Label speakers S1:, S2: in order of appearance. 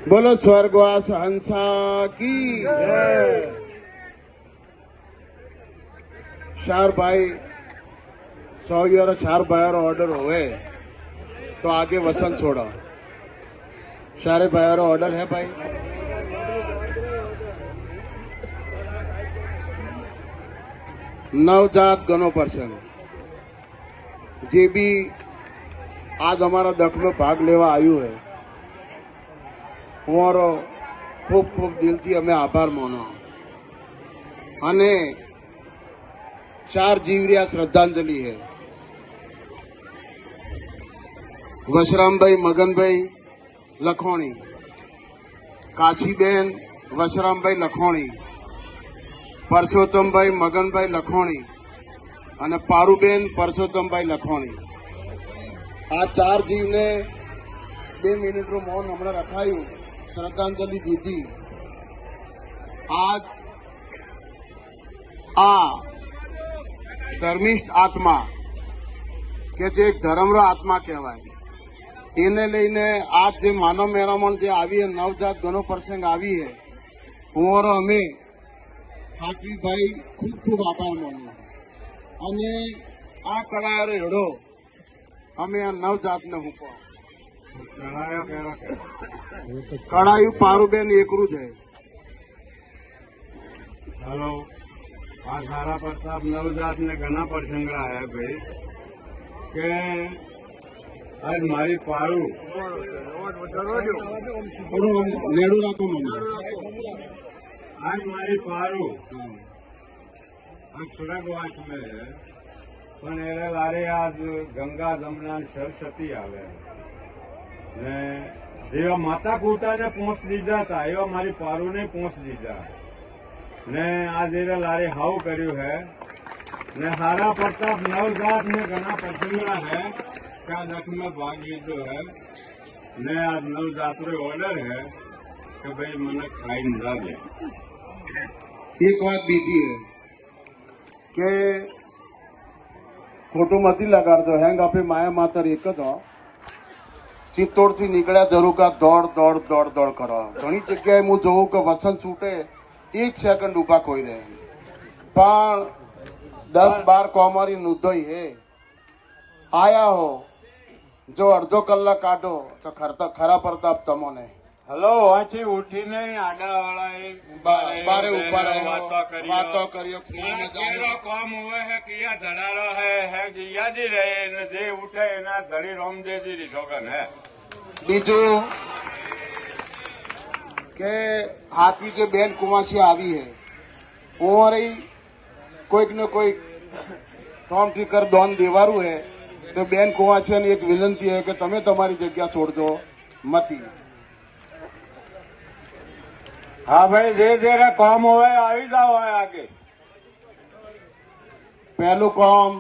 S1: बोलो स्वर्गवास हंसा की जय। चार भाई 100 चार भाई ऑर्डर होवे तो आगे वसंत छोड़ा। सारे भाई ऑर्डर है भाई। नवजात गणो प्रसंग जे भी आज हमारा दख में भाग लेवा आयु है હું ખૂબ ખૂબ દિલથી અમે આભાર માનો અને 4 જીવરિયા શ્રદ્ધાંજલિ है। વશરામભાઈ મગનભાઈ લખોણી, કાશીબેન વશરામભાઈ લખોણી, પરસોત્તમભાઈ મગનભાઈ લખોણી અને પારુબેન પરસોત્તમભાઈ લખોણી। આ 4 જીવને 2 મિનિટનું મૌન હમણાં રખાયું, श्रद्धांजलि दीदी। आज आ धर्मिष्ठ आत्मा के जे धर्मरो आत्मा कहवाय एने लईने आज जे मानव मेरामण जे आवी है, नवजात गणो प्रसंग आवी है, हूँ और अमे हाथवी भाई खूब खूब आभार मानो अने आ करायो हेड़ो अमे आ नवजात ने हूँ कड़ायु पारुबेन एकरू है।
S2: हेलो, आ सारा प्रताप नवजात ने घना प्रसंग है भाई के आज मारी पारू
S1: नेड़ू राखो मम्मी।
S2: आज मारी पारू आज स्वर्गवास में है पण एरे लारे आज गंगा जमुना सरस्वती आवे ने जेवा माता कूटा ने पहुंच दीजा था एवा मारी पारू ने पहुंच दीजा ने आज एरे लारे हाउ कर्यु है ने हारा प्रताप नवजात ने घना प्रसंगड़ा है क्या दख में भाग लीधो है ने आज नवजात रो ऑर्डर है कि भाई मने खाई ना दे।
S1: एक बात बीजी है कि खोटू मती लगा दो हैंग आपे माया मातर एक ज चित्तौड़ थी निकल्या जरूका दौड़ दौड़ दौड़ दौड़ करो। घणी जग्याए हूँ जोऊं कि वसंत छूटे 1 सेकंड उभा कोई रहे पण 10-12 कोमारी नुदोई है आया हो जो अर्धो कलाक काढो तो खरा प्रताप तमोने।
S2: हेलो वांची उठी नहीं आडा वाला
S1: बारे ऊपर बातों करियो
S2: केरो काम हुए है किया धड़ारो है किया दी रहे ने जे उठे ना धड़ी रोम दे दी सोगन है।
S1: बीजू के हाथी जो बेन कुमासी आवी है और कोईक ने कोई काम ठीक कर दोन देवारू है तो बेन कुमासी ने एक विनंती है कि तमे तमारी जगह छोड़ दो मती।
S2: हाँ भाई जे जेरा काम होवे आई जाओ आगे।
S1: पहलू काम